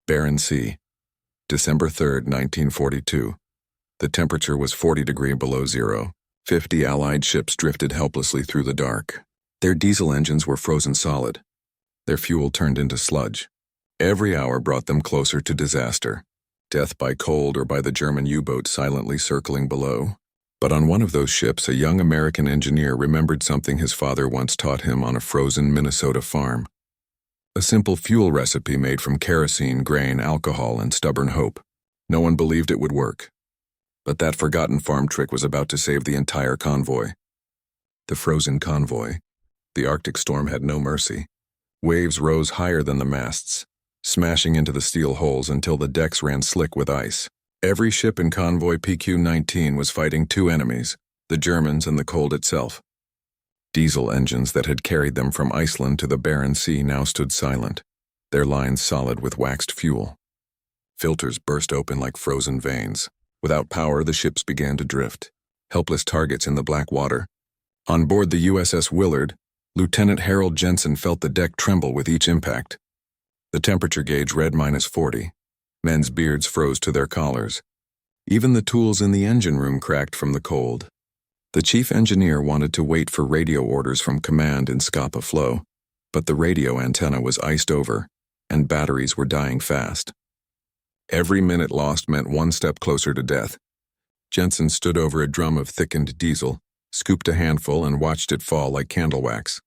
Barren Sea, December 3, 1942. The temperature was 40 degrees below zero. 50 Allied ships drifted helplessly through the dark. Their diesel engines were frozen solid. Their fuel turned into sludge. Every hour brought them closer to disaster. Death by cold or by the German U-boat silently circling below. But on one of those ships, a young American engineer remembered something his father once taught him on a frozen Minnesota farm. A simple fuel recipe made from kerosene, grain, alcohol, and stubborn hope. No one believed it would work. But that forgotten farm trick was about to save the entire convoy. The frozen convoy. The Arctic storm had no mercy. Waves rose higher than the masts, smashing into the steel hulls until the decks ran slick with ice. Every ship in Convoy PQ-19 was fighting two enemies, the Germans and the cold itself. Diesel engines that had carried them from Iceland to the Barren Sea now stood silent, their lines solid with waxed fuel. Filters burst open like frozen veins. Without power, the ships began to drift, helpless targets in the black water. On board the USS Willard, Lieutenant Harold Jensen felt the deck tremble with each impact. The temperature gauge read -40. Men's beards froze to their collars. Even the tools in the engine room cracked from the cold. The chief engineer wanted to wait for radio orders from command in Scapa Flow, but the radio antenna was iced over, and batteries were dying fast. Every minute lost meant one step closer to death. Jensen stood over a drum of thickened diesel, scooped a handful, and watched it fall like candle wax.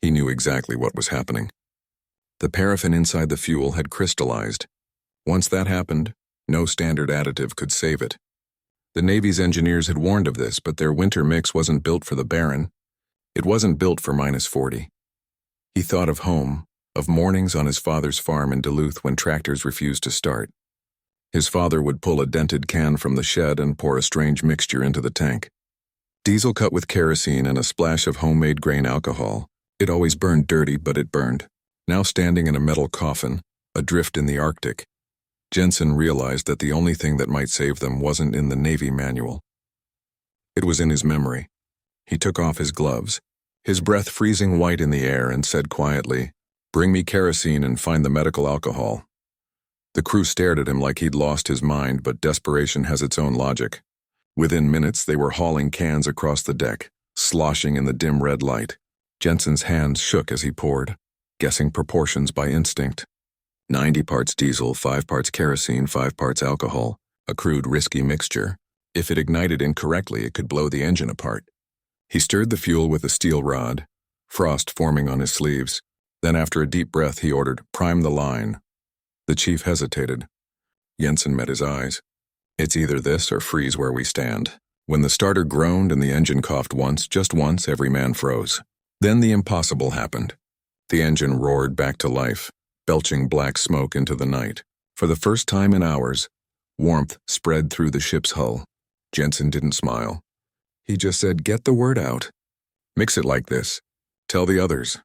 He knew exactly what was happening. The paraffin inside the fuel had crystallized. Once that happened, no standard additive could save it. The Navy's engineers had warned of this, but their winter mix wasn't built for the Barren. It wasn't built for -40. He thought of home, of mornings on his father's farm in Duluth when tractors refused to start. His father would pull a dented can from the shed and pour a strange mixture into the tank. Diesel cut with kerosene and a splash of homemade grain alcohol. It always burned dirty, but it burned. Now standing in a metal coffin, adrift in the Arctic, Jensen realized that the only thing that might save them wasn't in the Navy manual. It was in his memory. He took off his gloves, his breath freezing white in the air, and said quietly, "Bring me kerosene and find the medical alcohol." The crew stared at him like he'd lost his mind, but desperation has its own logic. Within minutes, they were hauling cans across the deck, sloshing in the dim red light. Jensen's hands shook as he poured, guessing proportions by instinct. 90 parts diesel, 5 parts kerosene, 5 parts alcohol, a crude, risky mixture. If it ignited incorrectly, it could blow the engine apart. He stirred the fuel with a steel rod, frost forming on his sleeves. Then after a deep breath, he ordered, "Prime the line." The chief hesitated. Jensen met his eyes. "It's either this or freeze where we stand." When the starter groaned and the engine coughed once, just once, every man froze. Then the impossible happened. The engine roared back to life, belching black smoke into the night. For the first time in hours, warmth spread through the ship's hull. Jensen didn't smile. He just said, "Get the word out. Mix it like this. Tell the others."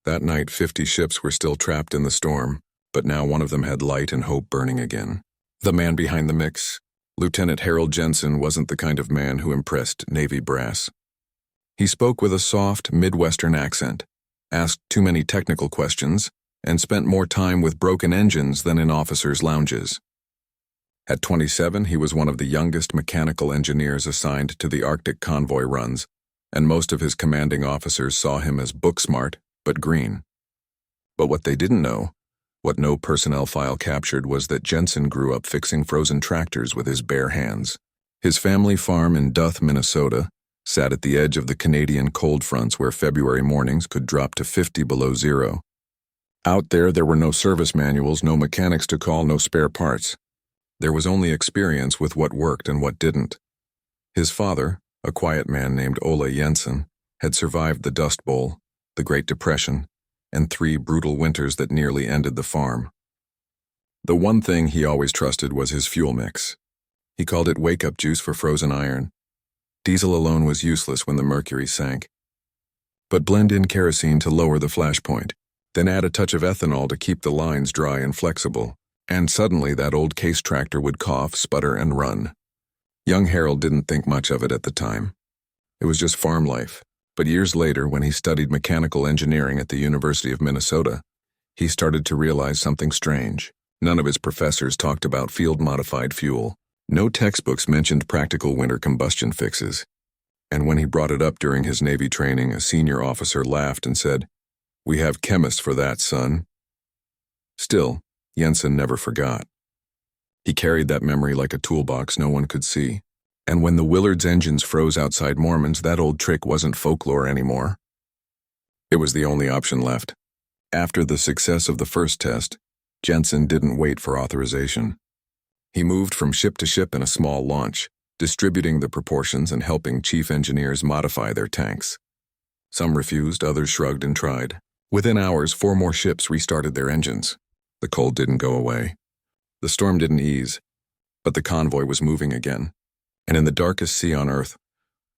That night, 50 ships were still trapped in the storm, but now one of them had light and hope burning again. The man behind the mix, Lieutenant Harold Jensen, wasn't the kind of man who impressed Navy brass. He spoke with a soft, Midwestern accent, asked too many technical questions, and spent more time with broken engines than in officers' lounges. At 27, he was one of the youngest mechanical engineers assigned to the Arctic convoy runs, and most of his commanding officers saw him as book-smart, but green. But what they didn't know, what no personnel file captured, was that Jensen grew up fixing frozen tractors with his bare hands. His family farm in Duth, Minnesota, sat at the edge of the Canadian cold fronts where February mornings could drop to 50 below zero. Out there were no service manuals, no mechanics to call, no spare parts. There was only experience with what worked and what didn't. His father, a quiet man named Ole Jensen, had survived the Dust Bowl, the Great Depression, and 3 brutal winters that nearly ended the farm. The one thing he always trusted was his fuel mix. He called it wake-up juice for frozen iron. Diesel alone was useless when the mercury sank. But blend in kerosene to lower the flash point, then add a touch of ethanol to keep the lines dry and flexible, and suddenly that old case tractor would cough, sputter, and run. Young Harold didn't think much of it at the time. It was just farm life. But years later, when he studied mechanical engineering at the University of Minnesota, he started to realize something strange. None of his professors talked about field-modified fuel. No textbooks mentioned practical winter combustion fixes. And when he brought it up during his Navy training, a senior officer laughed and said, "We have chemists for that, son." Still, Jensen never forgot. He carried that memory like a toolbox no one could see. And when the Willard's engines froze outside Mormon's, that old trick wasn't folklore anymore. It was the only option left. After the success of the first test, Jensen didn't wait for authorization. He moved from ship to ship in a small launch, distributing the proportions and helping chief engineers modify their tanks. Some refused, others shrugged and tried. Within hours, 4 more ships restarted their engines. The cold didn't go away. The storm didn't ease, but the convoy was moving again. And in the darkest sea on Earth,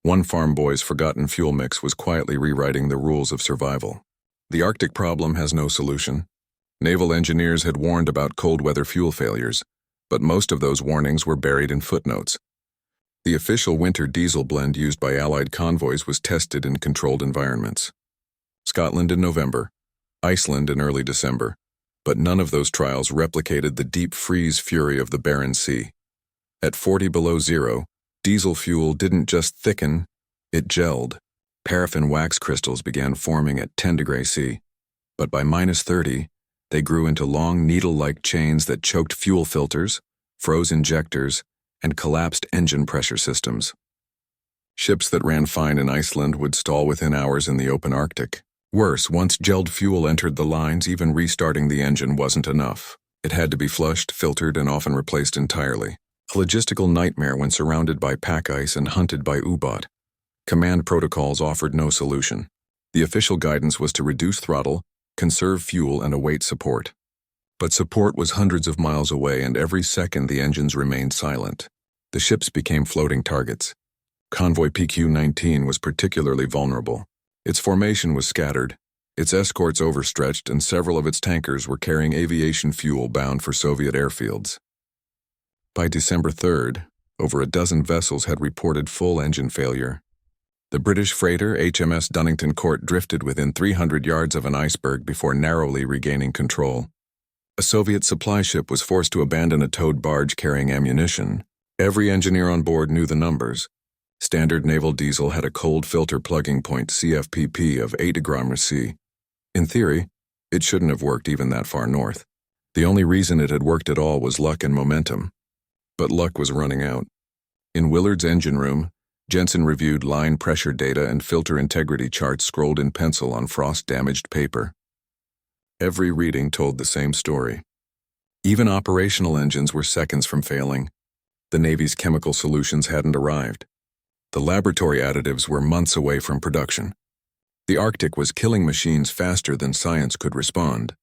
one farm boy's forgotten fuel mix was quietly rewriting the rules of survival. The Arctic problem has no solution. Naval engineers had warned about cold weather fuel failures, but most of those warnings were buried in footnotes. The official winter diesel blend used by Allied convoys was tested in controlled environments. Scotland in November, Iceland in early December, but none of those trials replicated the deep freeze fury of the Barren Sea. At 40 below zero, diesel fuel didn't just thicken, it gelled. Paraffin wax crystals began forming at 10 degrees C, but by -30, they grew into long needle-like chains that choked fuel filters, froze injectors, and collapsed engine pressure systems. Ships that ran fine in Iceland would stall within hours in the open Arctic. Worse, once gelled fuel entered the lines, even restarting the engine wasn't enough. It had to be flushed, filtered, and often replaced entirely. A logistical nightmare when surrounded by pack ice and hunted by U-boat. Command protocols offered no solution. The official guidance was to reduce throttle, conserve fuel, and await support. But support was hundreds of miles away, and every second the engines remained silent. The ships became floating targets. Convoy PQ-19 was particularly vulnerable. Its formation was scattered, its escorts overstretched, and several of its tankers were carrying aviation fuel bound for Soviet airfields. By December 3rd, over a dozen vessels had reported full engine failure. The British freighter HMS Dunnington Court drifted within 300 yards of an iceberg before narrowly regaining control. A Soviet supply ship was forced to abandon a towed barge carrying ammunition. Every engineer on board knew the numbers. Standard naval diesel had a cold filter plugging point CFPP of 8 degrees C. In theory, it shouldn't have worked even that far north. The only reason it had worked at all was luck and momentum. But luck was running out. In Willard's engine room, Jensen reviewed line pressure data and filter integrity charts scrolled in pencil on frost-damaged paper. Every reading told the same story. Even operational engines were seconds from failing. The Navy's chemical solutions hadn't arrived. The laboratory additives were months away from production. The Arctic was killing machines faster than science could respond.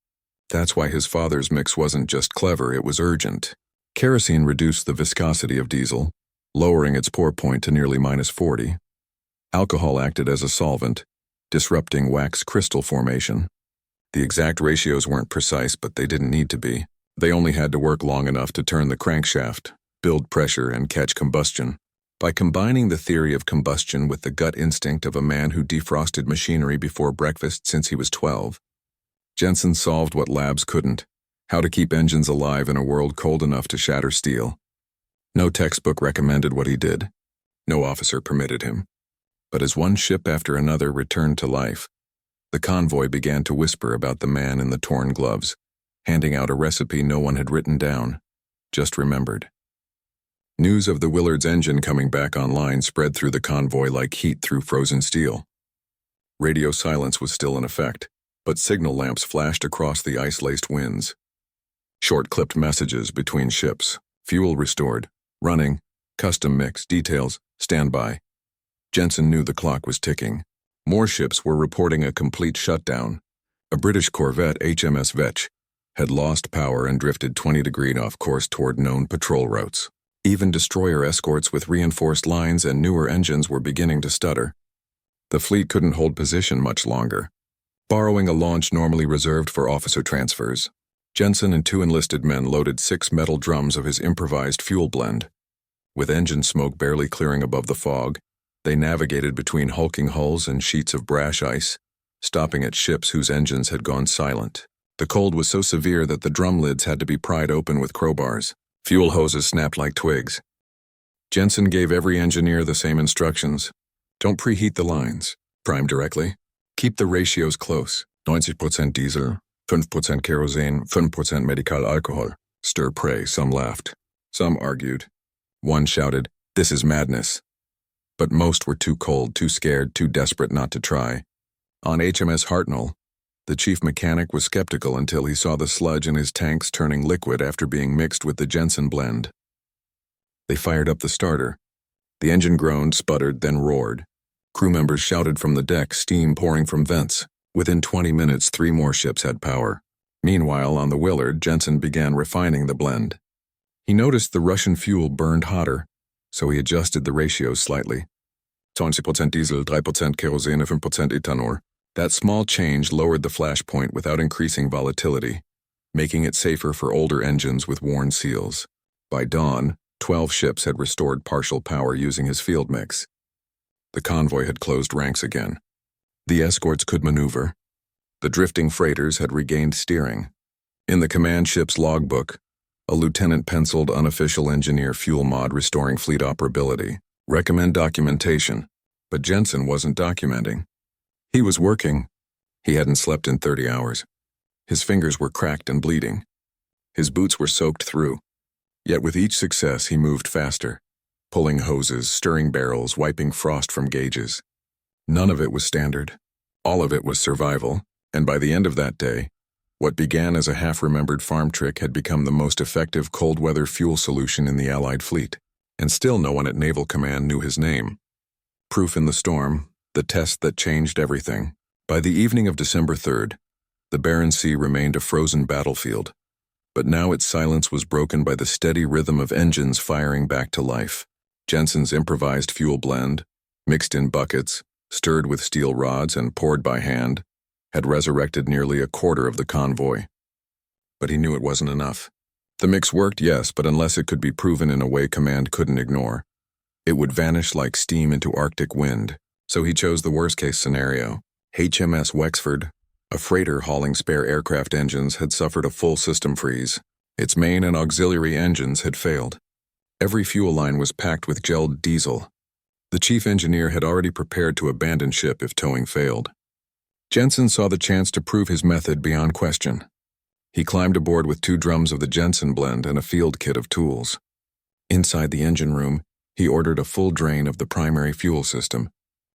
That's why his father's mix wasn't just clever, it was urgent. Kerosene reduced the viscosity of diesel, lowering its pour point to nearly -40. Alcohol acted as a solvent, disrupting wax crystal formation. The exact ratios weren't precise, but they didn't need to be. They only had to work long enough to turn the crankshaft, build pressure, and catch combustion. By combining the theory of combustion with the gut instinct of a man who defrosted machinery before breakfast since he was 12, Jensen solved what labs couldn't: how to keep engines alive in a world cold enough to shatter steel. No textbook recommended what he did. No officer permitted him. But as one ship after another returned to life, the convoy began to whisper about the man in the torn gloves, handing out a recipe no one had written down, just remembered. News of the Willard's engine coming back online spread through the convoy like heat through frozen steel. Radio silence was still in effect, but signal lamps flashed across the ice-laced winds. Short-clipped messages between ships: fuel restored, running, custom mix, details, standby. Jensen knew the clock was ticking. More ships were reporting a complete shutdown. A British corvette, HMS Vetch, had lost power and drifted 20 degrees off course toward known patrol routes. Even destroyer escorts with reinforced lines and newer engines were beginning to stutter. The fleet couldn't hold position much longer. Borrowing a launch normally reserved for officer transfers, Jensen and 2 enlisted men loaded 6 metal drums of his improvised fuel blend. With engine smoke barely clearing above the fog, they navigated between hulking hulls and sheets of brash ice, stopping at ships whose engines had gone silent. The cold was so severe that the drum lids had to be pried open with crowbars. Fuel hoses snapped like twigs. Jensen gave every engineer the same instructions. Don't preheat the lines. Prime directly. Keep the ratios close. 90% diesel, 5% kerosene, 5% medical alcohol. Stir pray, some laughed. Some argued. One shouted, "This is madness." But most were too cold, too scared, too desperate not to try. On HMS Hartnell, the chief mechanic was skeptical until he saw the sludge in his tanks turning liquid after being mixed with the Jensen blend. They fired up the starter. The engine groaned, sputtered, then roared. Crew members shouted from the deck, steam pouring from vents. Within 20 minutes, 3 more ships had power. Meanwhile, on the Willard, Jensen began refining the blend. He noticed the Russian fuel burned hotter, so he adjusted the ratios slightly. 20% diesel, 3% kerosene, 5% ethanol. That small change lowered the flash point without increasing volatility, making it safer for older engines with worn seals. By dawn, 12 ships had restored partial power using his field mix. The convoy had closed ranks again. The escorts could maneuver. The drifting freighters had regained steering. In the command ship's logbook, a lieutenant penciled unofficial engineer fuel mod restoring fleet operability. Recommend documentation. But Jensen wasn't documenting. He was working. He hadn't slept in 30 hours. His fingers were cracked and bleeding. His boots were soaked through. Yet with each success he moved faster, pulling hoses, stirring barrels, wiping frost from gauges. None of it was standard. All of it was survival, and by the end of that day, what began as a half-remembered farm trick had become the most effective cold-weather fuel solution in the Allied fleet, and still no one at Naval Command knew his name. Proof in the storm, the test that changed everything. By the evening of December 3rd, the Barren Sea remained a frozen battlefield, but now its silence was broken by the steady rhythm of engines firing back to life. Jensen's improvised fuel blend, mixed in buckets, stirred with steel rods and poured by hand, had resurrected nearly a quarter of the convoy. But he knew it wasn't enough. The mix worked, yes, but unless it could be proven in a way command couldn't ignore, it would vanish like steam into Arctic wind. So he chose the worst-case scenario. HMS Wexford, a freighter hauling spare aircraft engines, had suffered a full system freeze. Its main and auxiliary engines had failed. Every fuel line was packed with gelled diesel. The chief engineer had already prepared to abandon ship if towing failed. Jensen saw the chance to prove his method beyond question. He climbed aboard with 2 drums of the Jensen blend and a field kit of tools. Inside the engine room, he ordered a full drain of the primary fuel system.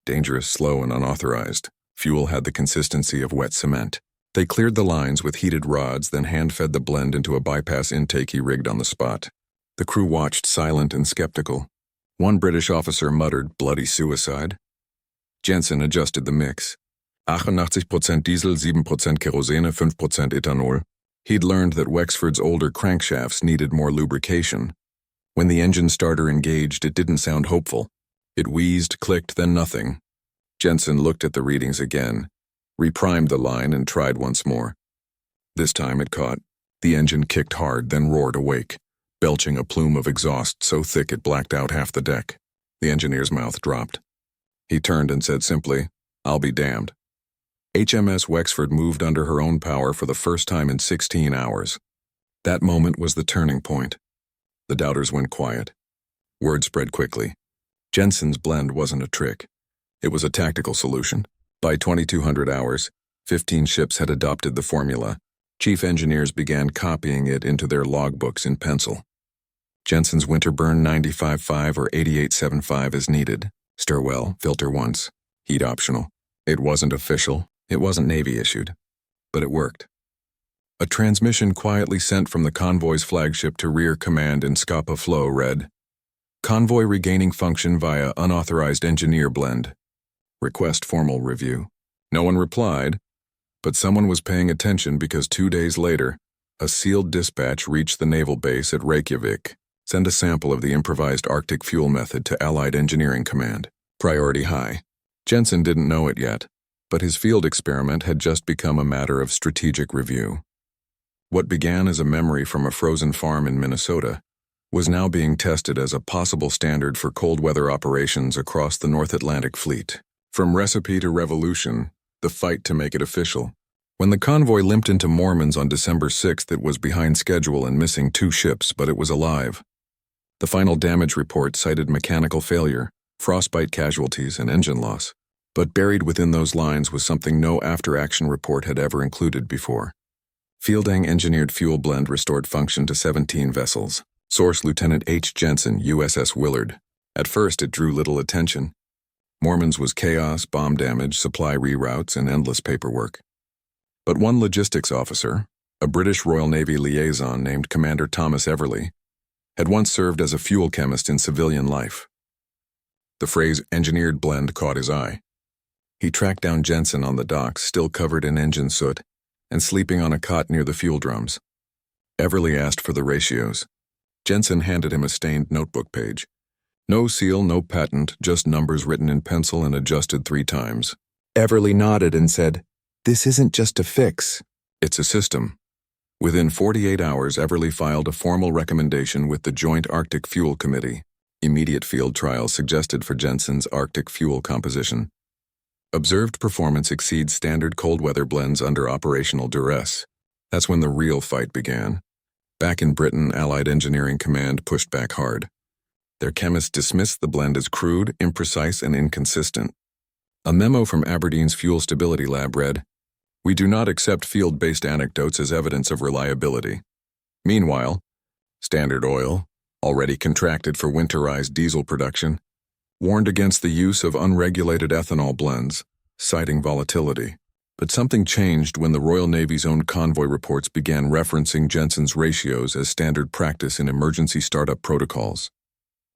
Dangerous, slow, and unauthorized. Fuel had the consistency of wet cement. They cleared the lines with heated rods, then hand-fed the blend into a bypass intake he rigged on the spot. The crew watched, silent and skeptical. One British officer muttered, "Bloody suicide." Jensen adjusted the mix. 88% diesel, 7% kerosene, 5% ethanol. He'd learned that Wexford's older crankshafts needed more lubrication. When the engine starter engaged, it didn't sound hopeful. It wheezed, clicked, then nothing. Jensen looked at the readings again, reprimed the line, and tried once more. This time it caught. The engine kicked hard, then roared awake, belching a plume of exhaust so thick it blacked out half the deck. The engineer's mouth dropped. He turned and said simply, "I'll be damned." HMS Wexford moved under her own power for the first time in 16 hours. That moment was the turning point. The doubters went quiet. Word spread quickly. Jensen's blend wasn't a trick. It was a tactical solution. By 2200 hours, 15 ships had adopted the formula. Chief engineers began copying it into their logbooks in pencil. Jensen's winter burn 95.5 or 88.75 as needed. Stir well, filter once. Heat optional. It wasn't official. It wasn't Navy issued. But it worked. A transmission quietly sent from the Convoy's flagship to Rear Command in Scapa Flow read, "Convoy regaining function via unauthorized engineer blend. Request formal review." No one replied, but someone was paying attention because 2 days later, a sealed dispatch reached the naval base at Reykjavik. Send a sample of the improvised Arctic fuel method to Allied Engineering Command. Priority high. Jensen didn't know it yet, but his field experiment had just become a matter of strategic review. What began as a memory from a frozen farm in Minnesota was now being tested as a possible standard for cold weather operations across the North Atlantic Fleet. From recipe to revolution, the fight to make it official, When the convoy limped into Mormons on December 6th, it was behind schedule and missing 2 ships, but it was alive. The final damage report cited mechanical failure, frostbite casualties, and engine loss. But buried within those lines was something no after-action report had ever included before. Fielding-engineered fuel blend restored function to 17 vessels. Source: Lieutenant H. Jensen, USS Willard. At first, it drew little attention. Mormons was chaos, bomb damage, supply reroutes, and endless paperwork. But one logistics officer, a British Royal Navy liaison named Commander Thomas Everley, had once served as a fuel chemist in civilian life. The phrase engineered blend caught his eye. He tracked down Jensen on the docks, still covered in engine soot, and sleeping on a cot near the fuel drums. Everley asked for the ratios. Jensen handed him a stained notebook page. No seal, no patent, just numbers written in pencil and adjusted 3 times. Everley nodded and said, "This isn't just a fix. It's a system." Within 48 hours, Everley filed a formal recommendation with the Joint Arctic Fuel Committee. Immediate field trials suggested for Jensen's Arctic fuel composition. Observed performance exceeds standard cold weather blends under operational duress. That's when the real fight began. Back in Britain, Allied Engineering Command pushed back hard. Their chemists dismissed the blend as crude, imprecise, and inconsistent. A memo from Aberdeen's Fuel Stability Lab read, "We do not accept field-based anecdotes as evidence of reliability." Meanwhile, Standard Oil, already contracted for winterized diesel production, warned against the use of unregulated ethanol blends, citing volatility. But something changed when the Royal Navy's own convoy reports began referencing Jensen's ratios as standard practice in emergency startup protocols.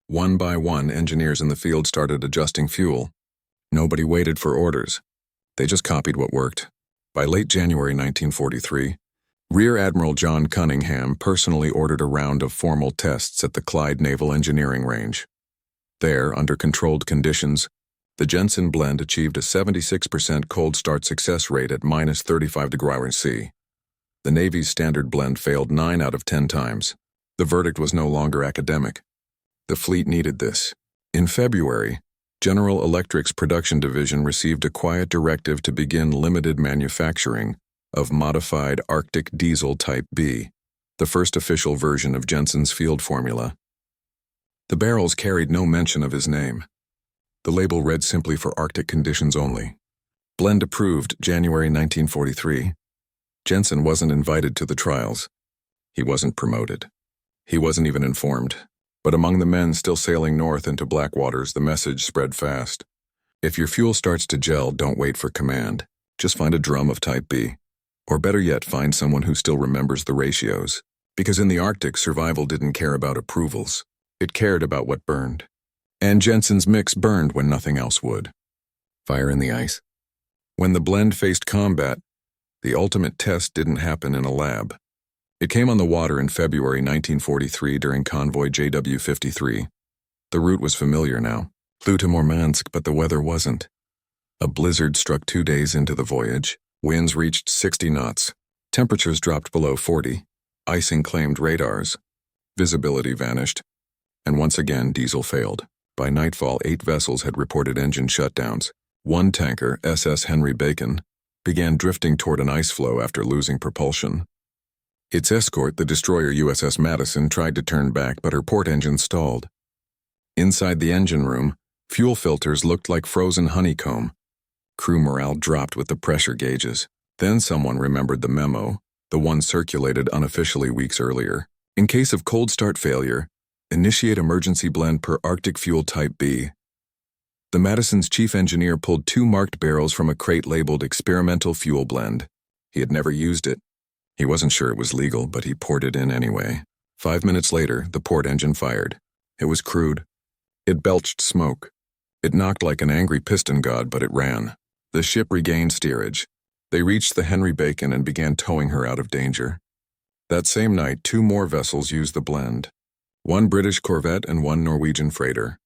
One by one, engineers in the field started adjusting fuel. Nobody waited for orders. They just copied what worked. By late January 1943, Rear Admiral John Cunningham personally ordered a round of formal tests at the Clyde Naval Engineering Range. There, under controlled conditions, the Jensen blend achieved a 76% cold start success rate at -35 degrees Barren Sea. The Navy's standard blend failed 9 out of 10 times. The verdict was no longer academic. The fleet needed this. In February, General Electric's production division received a quiet directive to begin limited manufacturing of modified Arctic diesel Type B, the first official version of Jensen's field formula. The barrels carried no mention of his name. The label read simply "for Arctic conditions only." Blend approved, January 1943. Jensen wasn't invited to the trials. He wasn't promoted. He wasn't even informed. But among the men still sailing north into black waters, the message spread fast. If your fuel starts to gel, don't wait for command. Just find a drum of Type B. Or better yet, find someone who still remembers the ratios. Because in the Arctic, survival didn't care about approvals. It cared about what burned. And Jensen's mix burned when nothing else would. Fire in the ice. When the blend faced combat, the ultimate test didn't happen in a lab. It came on the water in February 1943 during Convoy JW53. The route was familiar now. Flew to Murmansk, but the weather wasn't. A blizzard struck 2 days into the voyage. Winds reached 60 knots. Temperatures dropped below 40. Icing claimed radars. Visibility vanished. And once again, diesel failed. By nightfall, 8 vessels had reported engine shutdowns. One tanker, SS Henry Bacon, began drifting toward an ice floe after losing propulsion. Its escort, the destroyer USS Madison, tried to turn back, but her port engine stalled. Inside the engine room, fuel filters looked like frozen honeycomb. Crew morale dropped with the pressure gauges. Then someone remembered the memo, the one circulated unofficially weeks earlier. In case of cold start failure, initiate emergency blend per Arctic fuel Type B. The Madison's chief engineer pulled 2 marked barrels from a crate labeled experimental fuel blend. He had never used it. He wasn't sure it was legal, but he poured it in anyway. 5 minutes later, the port engine fired. It was crude. It belched smoke. It knocked like an angry piston god, but it ran. The ship regained steerage. They reached the Henry Bacon and began towing her out of danger. That same night, 2 more vessels used the blend. One British corvette and one Norwegian freighter.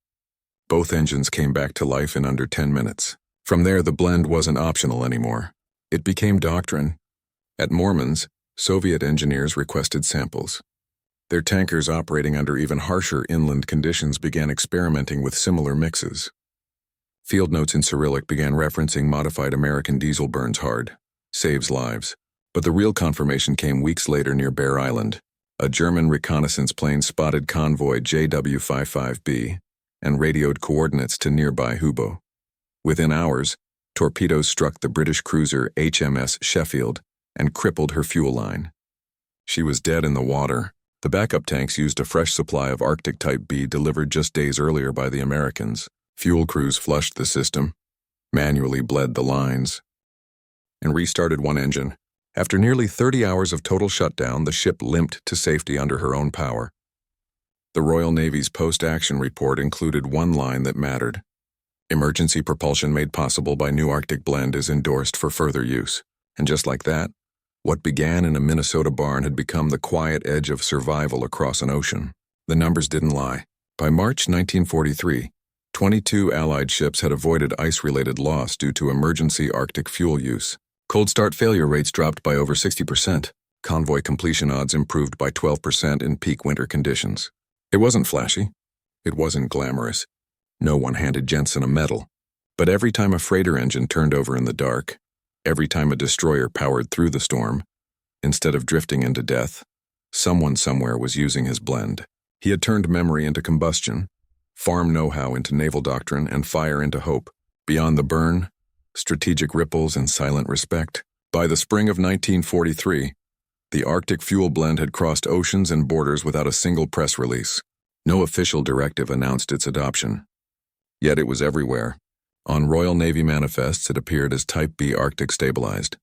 Both engines came back to life in under 10 minutes. From there, the blend wasn't optional anymore. It became doctrine. At Mormons, Soviet engineers requested samples. Their tankers operating under even harsher inland conditions began experimenting with similar mixes. Field notes in Cyrillic began referencing modified American diesel burns hard. saves lives. But the real confirmation came weeks later near Bear Island. A German reconnaissance plane spotted convoy JW55B and radioed coordinates to nearby Hubo. Within hours, torpedoes struck the British cruiser HMS Sheffield and crippled her fuel line. She was dead in the water. The backup tanks used a fresh supply of Arctic Type B delivered just days earlier by the Americans. Fuel crews flushed the system, manually bled the lines, and restarted one engine. After nearly 30 hours of total shutdown, the ship limped to safety under her own power. The Royal Navy's post-action report included one line that mattered. Emergency propulsion made possible by new Arctic blend is endorsed for further use. And just like that, what began in a Minnesota barn had become the quiet edge of survival across an ocean. The numbers didn't lie. By March 1943, 22 Allied ships had avoided ice-related loss due to emergency Arctic fuel use. Cold start failure rates dropped by over 60%. Convoy completion odds improved by 12% in peak winter conditions. It wasn't flashy. It wasn't glamorous. No one handed Jensen a medal. But every time a freighter engine turned over in the dark, every time a destroyer powered through the storm, instead of drifting into death, someone somewhere was using his blend. He had turned memory into combustion, farm know-how into naval doctrine, and fire into hope. Beyond the burn, strategic ripples and silent respect. By the spring of 1943, the Arctic fuel blend had crossed oceans and borders without a single press release. No official directive announced its adoption. Yet it was everywhere. On Royal Navy manifests, it appeared as Type B Arctic stabilized.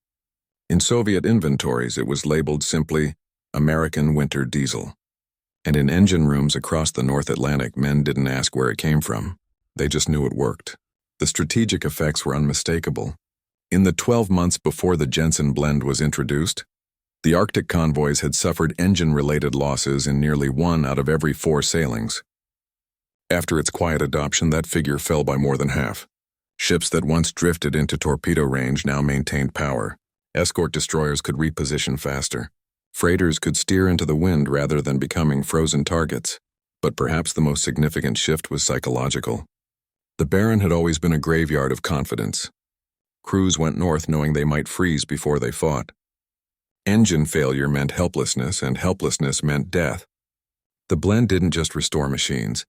In Soviet inventories, it was labeled simply American Winter Diesel. And in engine rooms across the North Atlantic, men didn't ask where it came from. They just knew it worked. The strategic effects were unmistakable. In the 12 months before the Jensen blend was introduced, the Arctic convoys had suffered engine-related losses in nearly 1 out of every 4 sailings. After its quiet adoption, that figure fell by more than half. Ships that once drifted into torpedo range now maintained power. Escort destroyers could reposition faster. Freighters could steer into the wind rather than becoming frozen targets. But perhaps the most significant shift was psychological. The Barren had always been a graveyard of confidence. Crews went north knowing they might freeze before they fought. Engine failure meant helplessness, and helplessness meant death. The blend didn't just restore machines.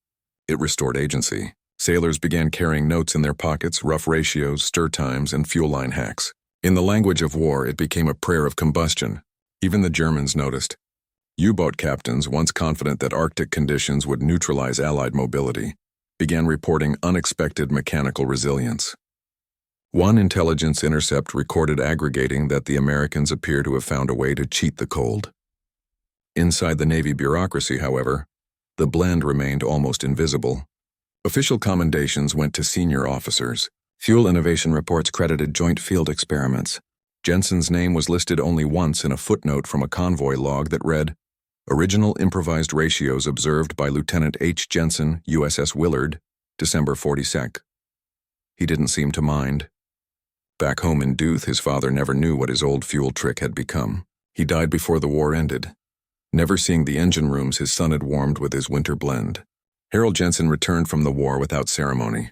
It restored agency. Sailors began carrying notes in their pockets, rough ratios, stir times, and fuel line hacks. In the language of war, it became a prayer of combustion. Even the Germans noticed. U-boat captains, once confident that Arctic conditions would neutralize Allied mobility, began reporting unexpected mechanical resilience. One intelligence intercept recorded aggregating that the Americans appear to have found a way to cheat the cold. Inside the Navy bureaucracy, however, the blend remained almost invisible. Official commendations went to senior officers. Fuel innovation reports credited joint field experiments. Jensen's name was listed only once in a footnote from a convoy log that read, "Original improvised ratios observed by Lieutenant H. Jensen, USS Willard, December 42nd. He didn't seem to mind. Back home in Duluth, his father never knew what his old fuel trick had become. He died before the war ended, never seeing the engine rooms his son had warmed with his winter blend. Harold Jensen returned from the war without ceremony.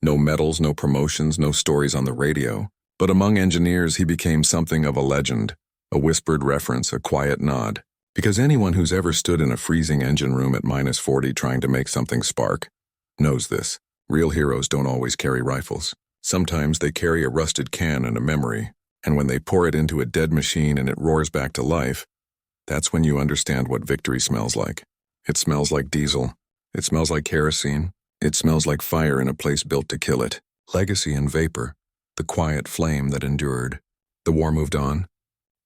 No medals, no promotions, no stories on the radio. But among engineers, he became something of a legend, a whispered reference, a quiet nod. Because anyone who's ever stood in a freezing engine room at -40 trying to make something spark knows this. Real heroes don't always carry rifles. Sometimes they carry a rusted can and a memory, and when they pour it into a dead machine and it roars back to life, that's when you understand what victory smells like. It smells like diesel. It smells like kerosene. It smells like fire in a place built to kill it. Legacy and vapor. The quiet flame that endured. The war moved on.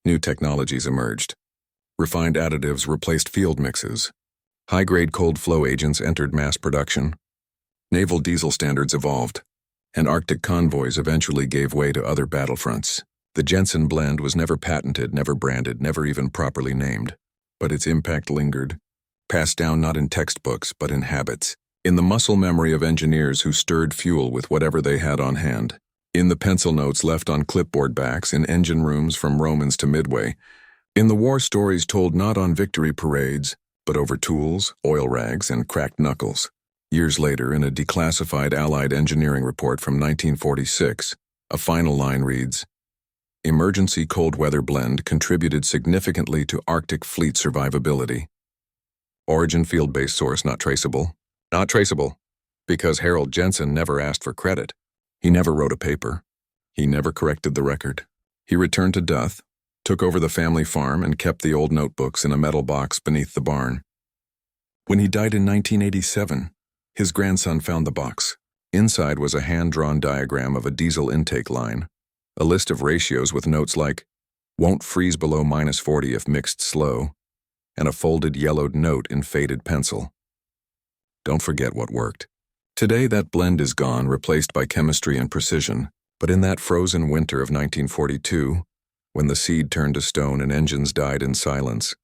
New technologies emerged. Refined additives replaced field mixes. High-grade cold flow agents entered mass production. Naval diesel standards evolved. And Arctic convoys eventually gave way to other battlefronts. The Jensen blend was never patented, never branded, never even properly named. But its impact lingered. Passed down not in textbooks, but in habits. In the muscle memory of engineers who stirred fuel with whatever they had on hand. In the pencil notes left on clipboard backs in engine rooms from Romans to Midway. In the war stories told not on victory parades, but over tools, oil rags, and cracked knuckles. Years later, in a declassified Allied engineering report from 1946, a final line reads, Emergency cold weather blend contributed significantly to Arctic fleet survivability. Origin field-based source not traceable. Not traceable, because Harold Jensen never asked for credit. He never wrote a paper. He never corrected the record. He returned to Duth, took over the family farm, and kept the old notebooks in a metal box beneath the barn. When he died in 1987, his grandson found the box. Inside was a hand-drawn diagram of a diesel intake line, a list of ratios with notes like, "Won't freeze below -40 if mixed slow," and a folded yellowed note in faded pencil. Don't forget what worked. Today that blend is gone, replaced by chemistry and precision, but in that frozen winter of 1942, when the seed turned to stone and engines died in silence,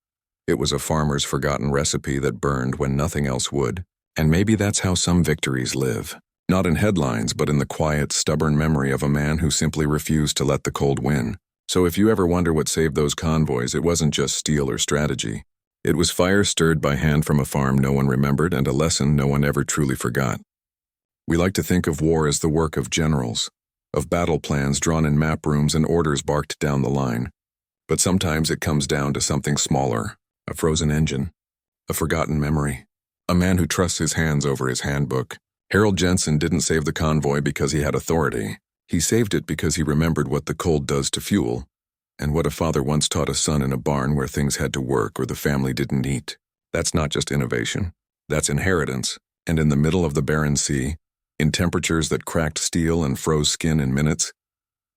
it was a farmer's forgotten recipe that burned when nothing else would. And maybe that's how some victories live. Not in headlines, but in the quiet, stubborn memory of a man who simply refused to let the cold win. So if you ever wonder what saved those convoys, it wasn't just steel or strategy. It was fire stirred by hand from a farm no one remembered and a lesson no one ever truly forgot. We like to think of war as the work of generals, of battle plans drawn in map rooms and orders barked down the line. But sometimes it comes down to something smaller, a frozen engine, a forgotten memory, a man who trusts his hands over his handbook. Harold Jensen didn't save the convoy because he had authority. He saved it because he remembered what the cold does to fuel, and what a father once taught a son in a barn where things had to work or the family didn't eat. That's not just innovation. That's inheritance. And in the middle of the Barren Sea, in temperatures that cracked steel and froze skin in minutes,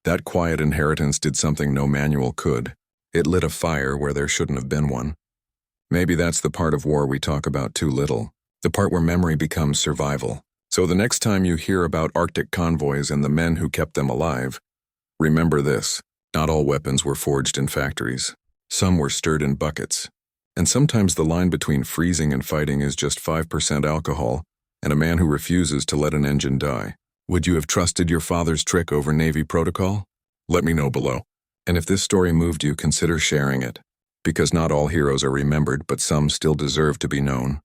that quiet inheritance did something no manual could. It lit a fire where there shouldn't have been one. Maybe that's the part of war we talk about too little, the part where memory becomes survival. So the next time you hear about Arctic convoys and the men who kept them alive, remember this: not all weapons were forged in factories. Some were stirred in buckets. And sometimes the line between freezing and fighting is just 5% alcohol and a man who refuses to let an engine die. Would you have trusted your father's trick over Navy protocol? Let me know below. And if this story moved you, consider sharing it, because not all heroes are remembered, but some still deserve to be known.